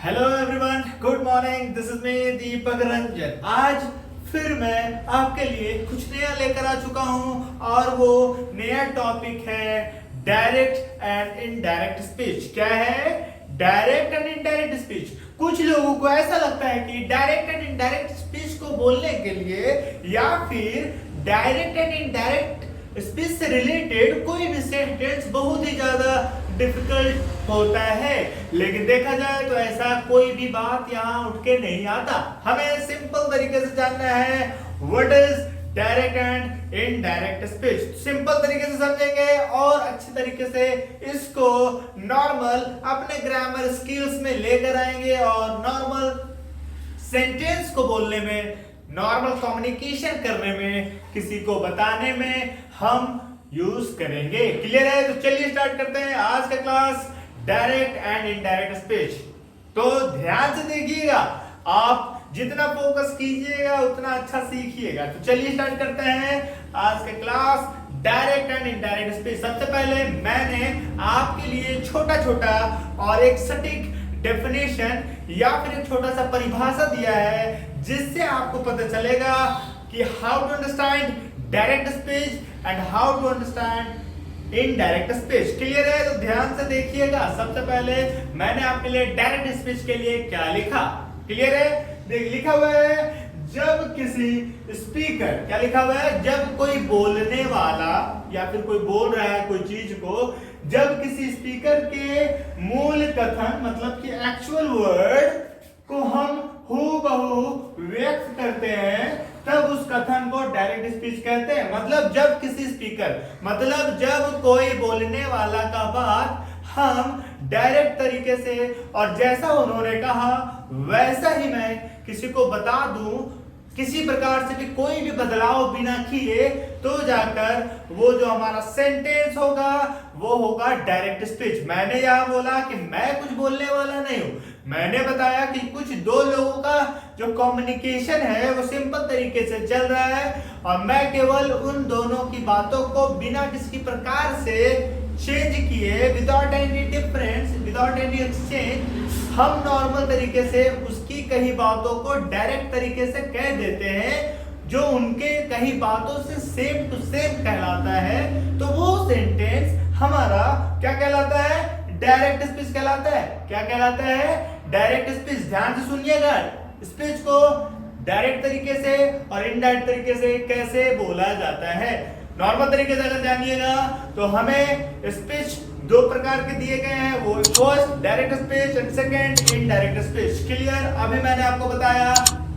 Hello everyone, good morning. This is me Deepak Ranjan. आज फिर मैं आपके लिए कुछ नया लेकर आ चुका हूं और वो नया टॉपिक है डायरेक्ट एंड इनडायरेक्ट स्पीच। क्या है? Direct and indirect speech. कुछ लोगों को ऐसा लगता है कि डायरेक्ट एंड इनडायरेक्ट स्पीच को बोलने के लिए या फिर डायरेक्ट एंड इनडायरेक्ट स्पीच से रिलेटेड कोई भी सेंटेंस बहुत ही ज्यादा डिफिकल्ट होता है, लेकिन देखा जाए तो ऐसा कोई भी बात यहाँ उठ के नहीं आता। हमें सिंपल तरीके से जानना है what is direct and indirect speech. Simple तरीके से समझेंगे और अच्छे तरीके से इसको नॉर्मल अपने ग्रामर स्किल्स में लेकर आएंगे और नॉर्मल सेंटेंस को बोलने में, नॉर्मल कम्युनिकेशन करने में, किसी को बताने में हम यूज करेंगे। क्लियर है? तो चलिए स्टार्ट करते हैं आज का class direct and indirect speech. तो ध्यान से देखिएगा, आप जितना फोकस कीजिएगा उतना अच्छा सीखिएगा। तो चलिए स्टार्ट करते हैं आज का class direct and indirect speech. सबसे पहले मैंने आपके लिए छोटा छोटा और एक सटीक डेफिनेशन या फिर एक छोटा सा परिभाषा दिया है, जिससे आपको पता चलेगा कि how to understand direct speech and how to understand indirect speech. Clear है? तो ध्यान से देखिएगा। सबसे पहले मैंने आपके लिए डायरेक्ट स्पीच के लिए क्या लिखा। क्लियर है? देख, लिखा हुआ है जब किसी स्पीकर, क्या लिखा हुआ है? जब कोई बोलने वाला या फिर कोई बोल रहा है कोई चीज को, जब किसी स्पीकर के मूल कथन मतलब कि एक्चुअल वर्ड को हम हूबहू व्यक्त करते हैं, तब उस कथन को डायरेक्ट स्पीच कहते हैं। मतलब जब किसी स्पीकर, मतलब जब कोई बोलने वाला का बात हम डायरेक्ट तरीके से और जैसा उन्होंने कहा वैसा ही मैं किसी को बता दूं, किसी प्रकार से भी कोई भी बदलाव बिना किए, तो जाकर वो जो हमारा सेंटेंस होगा वो होगा डायरेक्ट स्पीच। मैंने यहां बोला कि मैं कुछ बोलने वाला नहीं हूं, मैंने बताया कि कुछ दो लोगों का जो कम्युनिकेशन है वो सिंपल तरीके से चल रहा है और मैं केवल उन दोनों की बातों को बिना किसी प्रकार से चेंज किए, without any difference, without any exchange, हम नॉर्मल तरीके से उसकी कही बातों को डायरेक्ट तरीके से कह देते हैं, जो उनके कही बातों से सेम टू सेम कहलाता है। तो वो सेंटेंस हमारा क्या कहलाता है? डायरेक्ट स्पीच कहलाता है। क्या कहलाता है? Direct speech. ध्यान से सुनिएगा, स्पीच को डायरेक्ट तरीके से और इनडायरेक्ट तरीके से कैसे बोला जाता है। नॉर्मल तरीके से अगर जानिएगा तो हमें स्पीच दो प्रकार के दिए गए हैं, वो first direct speech and second indirect speech. Clear? अभी मैंने आपको बताया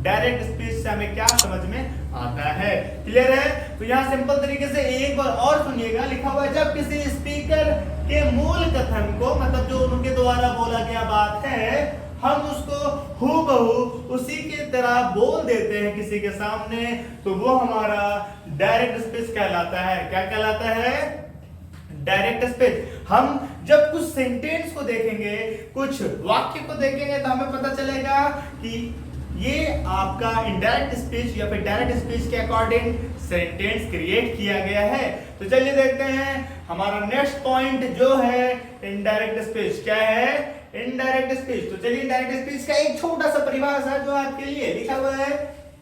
डायरेक्ट स्पीच से हमें क्या समझ में आता है। क्लियर है? तो यहाँ सिंपल तरीके से एक बार और सुनिएगा, लिखा हुआ है जब किसी स्पीकर के मूल कथन को, मतलब जो उनके द्वारा बोला गया बात है, हम उसको हूबहू उसी की तरह बोल देते हैं किसी के सामने, तो वो हमारा डायरेक्ट स्पीच कहलाता है। क्या कहलाता है? Direct speech. हम जब कुछ सेंटेंस को देखेंगे, कुछ वाक्य को देखेंगे, तो हमें पता चलेगा कि ये आपका इनडायरेक्ट स्पीच या फिर डायरेक्ट स्पीच के अकॉर्डिंग सेंटेंस क्रिएट किया गया है। तो चलिए देखते हैं हमारा नेक्स्ट पॉइंट जो है इनडायरेक्ट स्पीच। क्या है? Indirect speech. तो चलिए इनडायरेक्ट स्पीच का एक छोटा सा परिभाषा जो आपके लिए लिखा हुआ है,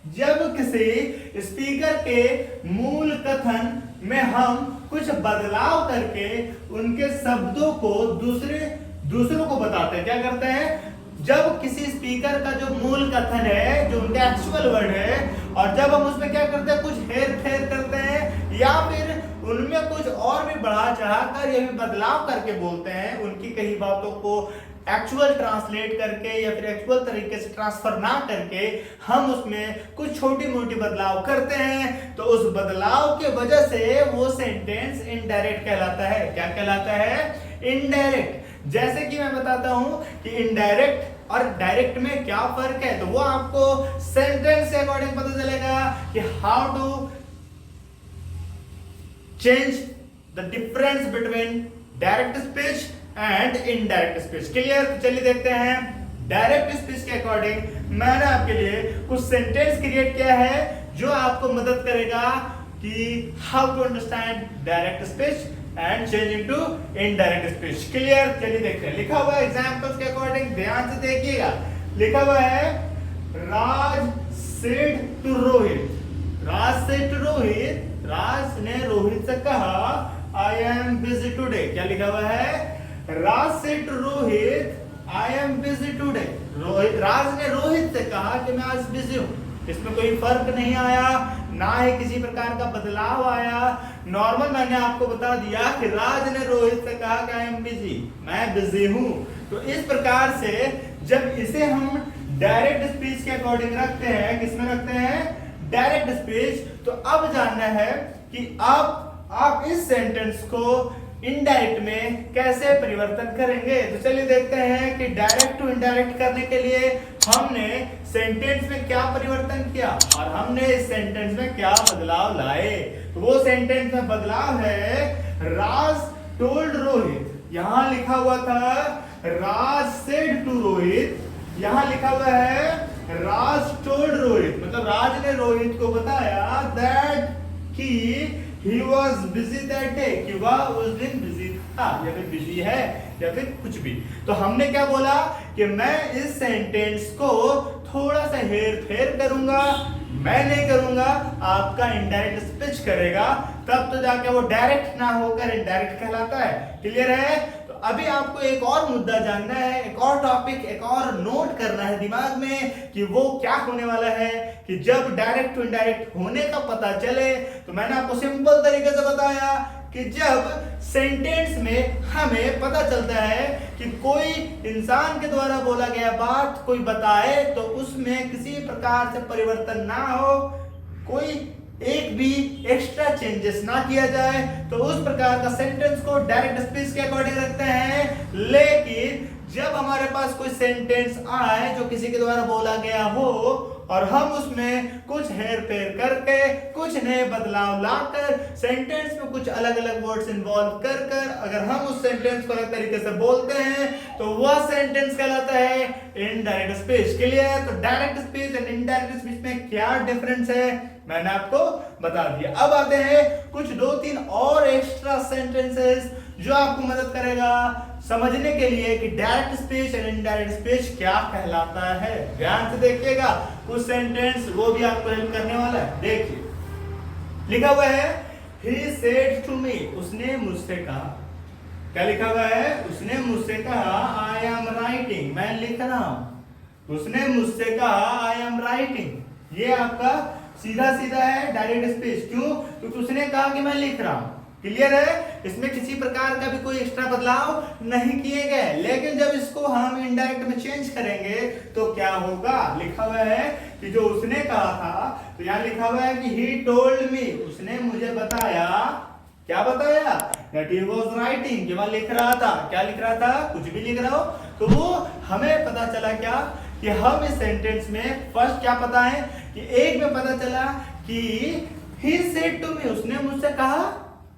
जब किसी स्पीकर के मूल कथन में हम कुछ बदलाव करके उनके शब्दों को दूसरों को बताते हैं। क्या करते हैं? जब किसी स्पीकर का जो मूल कथन है, जो उनका एक्चुअल वर्ड है, और जब हम उसमें क्या करते हैं, कुछ हेर फेर करते हैं या फिर उनमें कुछ और भी बढ़ा चढ़ा कर या फिर बदलाव करके बोलते हैं, उनकी कही बातों को एक्चुअल ट्रांसलेट करके या फिर एक्चुअल तरीके से ट्रांसफर ना करके हम उसमें कुछ छोटी मोटी बदलाव करते हैं, तो उस बदलाव के वजह से वो सेंटेंस इनडायरेक्ट कहलाता है। क्या कहलाता है? इनडायरेक्ट। जैसे कि मैं बताता हूं कि इनडायरेक्ट और डायरेक्ट में क्या फर्क है, तो वो आपको सेंटेंस के अकॉर्डिंग पता चलेगा कि how to change the difference between direct speech and indirect speech. Clear? तो चलिए देखते हैं डायरेक्ट स्पीच के अकॉर्डिंग मैंने आपके लिए कुछ सेंटेंस क्रिएट किया है जो आपको मदद करेगा कि how to understand direct speech and change into indirect speech. Clear? चलिए देखते हैं। लिखा हुआ है एग्जांपल्स के अकॉर्डिंग, ध्यान से देखिएगा। लिखा हुआ है Raj said to Rohit. Raj said to Rohit, Raj ने रोहित से कहा आई एम बिजी टुडे। क्या लिखा हुआ है? Raj said to Rohit I am busy today. Raj ने रोहित से कहा कि मैं आज बिजी हूं। इसमें कोई फर्क नहीं आया, ना ही किसी प्रकार का बदलाव आया। नॉर्मल मैंने आपको बता दिया कि राज ने रोहित से कहा कि आई एम बिजी, मैं बिजी हूं। तो इस प्रकार से जब इसे हम डायरेक्ट स्पीच के अकॉर्डिंग रखते हैं, किसमें रखते हैं? Direct speech. तो अब जानना है कि आप इस सेंटेंस को इनडायरेक्ट में कैसे परिवर्तन करेंगे। तो चलिए देखते हैं कि डायरेक्ट टू इनडायरेक्ट करने के लिए हमने सेंटेंस में क्या परिवर्तन किया और हमने इस सेंटेंस में क्या बदलाव लाए। तो वो सेंटेंस में बदलाव है राज टोल्ड रोहित। यहां लिखा हुआ था राज सेड टू रोहित, यहां लिखा हुआ है राज टोल्ड रोहित। मतलब राज ने रोहित को बताया दैट कि he was busy that day, कि वह उस दिन बिजी था या फिर बिजी है या फिर कुछ भी। तो हमने क्या बोला कि मैं इस सेंटेंस को थोड़ा सा हेर फेर करूंगा, मैं नहीं करूंगा, आपका इनडायरेक्ट स्पीच करेगा, तब तो जाके वो डायरेक्ट ना होकर इनडायरेक्ट कहलाता है। क्लियर है? तो अभी आपको एक और मुद्दा जानना है, एक और टॉपिक, एक और नोट करना है दिमाग में कि वो क्या होने वाला है कि जब डायरेक्ट टू इनडायरेक्ट होने का पता चले। तो मैंने आपको सिंपल तरीके से बताया कि जब सेंटेंस में हमें पता चलता है कि कोई इंसान के द्वारा बोला गया बात कोई बताए तो उसमें किसी प्रकार से परिवर्तन ना हो, कोई एक भी एक्स्ट्रा चेंजेस ना किया जाए, तो उस प्रकार का सेंटेंस को डायरेक्ट स्पीच के अकॉर्डिंग रखते हैं। लेकिन जब हमारे पास कोई सेंटेंस आए जो किसी के द्वारा बोला गया हो और हम उसमें कुछ हेर फेर करके, कुछ नए बदलाव लाकर, सेंटेंस में कुछ अलग अलग वर्ड्स इन्वॉल्व कर कर अगर हम उस सेंटेंस को अलग तरीके से बोलते हैं तो वह सेंटेंस कहलाता है इनडायरेक्ट स्पीच। क्लियर? तो direct speech and indirect speech में क्या डिफरेंस है मैंने आपको बता दिया। अब आते हैं कुछ 2-3 और एक्स्ट्रा सेंटेंसेस जो आपको मदद करेगा समझने के लिए कि डायरेक्ट स्पीच और इनडायरेक्ट स्पीच क्या कहलाता है। ध्यान से देखिएगा, कुछ सेंटेंस वो भी आपको हेल्प करने वाला है। देखिए, लिखा हुआ है he said to me, उसने मुझसे कहा। क्या लिखा हुआ है? उसने मुझसे कहा I am writing, मैं लिख रहा हूं। उसने मुझसे कहा I am writing, ये आपका सीधा सीधा है डायरेक्ट स्पीच। क्यों? क्योंकि उसने कहा कि मैं लिख रहा हूं। क्लियर है? इसमें किसी प्रकार का भी कोई एक्स्ट्रा बदलाव नहीं किए गए। लेकिन जब इसको हम इनडायरेक्ट में चेंज करेंगे तो क्या होगा? लिखा हुआ है कि जो उसने कहा था, तो यहाँ लिखा हुआ है कि he told me, उसने मुझे बताया। क्या बताया? that he was writing, कि वह लिख रहा था। क्या लिख रहा था? कुछ भी लिख रहा हो। तो वो हमें पता चला क्या कि हम इस सेंटेंस में फर्स्ट क्या पता है कि एक में पता चला कि he said to me, उसने मुझसे कहा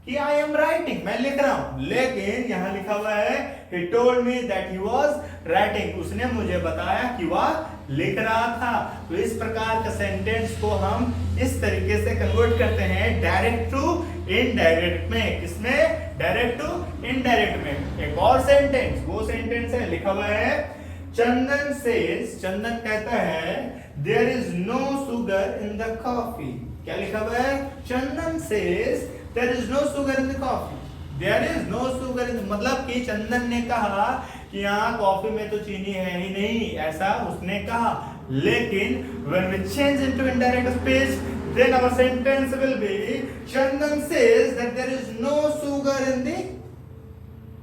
कि I am writing, मैं लिख रहा हूं। लेकिन यहां लिखा हुआ है he told me that he was writing, उसने मुझे बताया कि वह लिख रहा था। तो इस प्रकार का सेंटेंस को हम इस तरीके से कन्वर्ट करते हैं डायरेक्ट टू इनडायरेक्ट में। किसमें? डायरेक्ट टू इनडायरेक्ट में। एक और सेंटेंस, वो सेंटेंस है, लिखा हुआ है चंदन सेज, चंदन कहता है there is no sugar in the coffee। क्या लिखा हुआ है? चंदन says there is no sugar in the coffee, there is no sugar in the, मतलब कि चंदन ने कहा कि यहाँ कॉफी में तो चीनी है ही नहीं, ऐसा उसने कहा। लेकिन when we change into indirect speech, then our sentence will be Chandan says that there is no sugar in the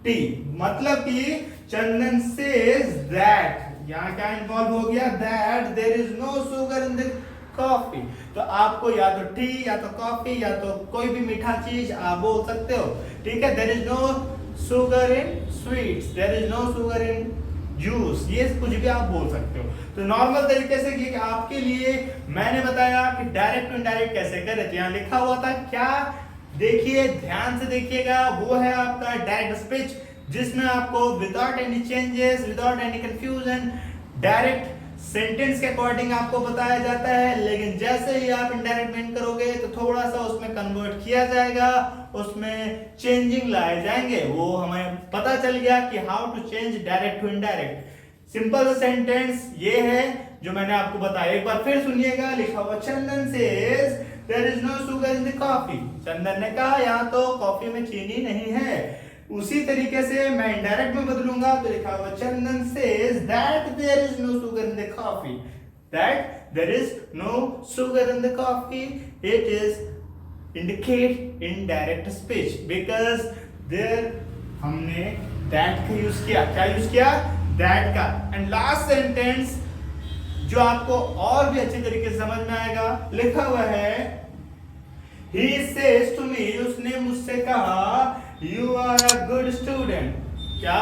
tea। मतलब कि चंदन says that, यहाँ क्या इन्वॉल्व हो गया? that there is no sugar in the coffee. तो आपको या तो टी या तो कॉफी या तो कोई भी मीठा चीज आप बोल सकते हो। ठीक है? There is no sugar in sweets, there is no sugar in juice, ये कुछ भी आप बोल सकते हो। तो नॉर्मल तरीके से कि आपके लिए मैंने बताया कि डायरेक्ट टू इनडायरेक्ट कैसे करें। तो यहाँ लिखा हुआ था क्या? देखिए, ध्यान से देखिएगा, वो है आपका डायरेक्ट स्पीच जिसमें आपको without any changes, without any confusion direct sentence के अकॉर्डिंग आपको बताया जाता है, लेकिन जैसे ही आप इनडायरेक्ट मीन करोगे तो थोड़ा सा उसमें कन्वर्ट किया जाएगा, उसमें चेंजिंग लाए जाएंगे। वो हमें पता चल गया कि how to change direct to indirect. Simple sentence ये है जो मैंने आपको बताया, एक बार फिर सुनिएगा। लिखा हुआ Chandan says there is no sugar in the coffee. Chandan ने कहा यहाँ तो कॉफी में चीनी नहीं है। उसी तरीके से मैं इनडायरेक्ट में बदलूंगा तो लिखा हुआ Chandan says that there is no sugar in the coffee. That there is no sugar in the coffee, it is indicate indirect speech because there हमने दैट का यूज किया। क्या यूज किया? दैट का। एंड लास्ट सेंटेंस जो आपको और भी अच्छी तरीके से समझ में आएगा, लिखा हुआ है he says to me, उसने मुझसे कहा you are a good student। क्या?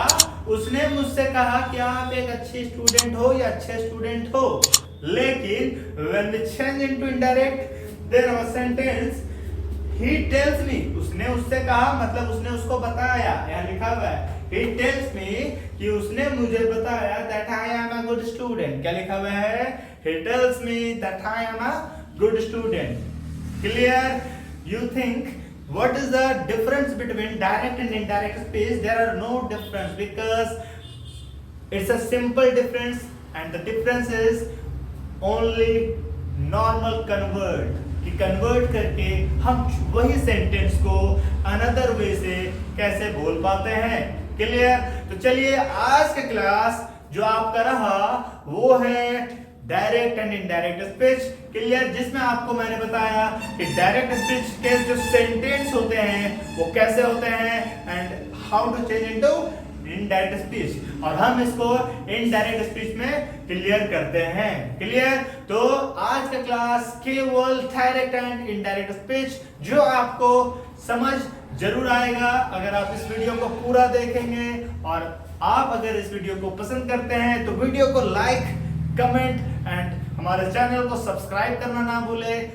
उसने मुझसे कहा कि आप एक अच्छे स्टूडेंट हो या अच्छे स्टूडेंट हो। लेकिन when we change into indirect there our sentence he tells me, उसने उससे कहा मतलब उसने उसको बताया। यहाँ लिखा हुआ है he tells me कि उसने मुझे बताया that I am a good student। क्या लिखा हुआ है? he tells me that I am a good student। Clear? You think what is the difference between direct and indirect speech? There are no difference because it's a simple difference and the difference is only normal convert कि convert करके हम वही sentence को another way से कैसे बोल पाते हैं। Clear? तो चलिए आज का क्लास जो आपका रहा वो है direct and indirect speech. Clear? जिसमें आपको मैंने बताया कि डायरेक्ट स्पीच के जो सेंटेंस होते हैं वो कैसे होते हैं and how to change into indirect speech, और हम इसको इनडायरेक्ट स्पीच में क्लियर करते हैं। क्लियर? तो आज का क्लास केवल डायरेक्ट एंड इनडायरेक्ट स्पीच जो आपको समझ जरूर आएगा अगर आप इस वीडियो को पूरा देखेंगे। और आप अगर इस वीडियो को पसंद करते हैं तो वीडियो को लाइक, कमेंट एंड हमारे चैनल को सब्सक्राइब करना ना भूलें।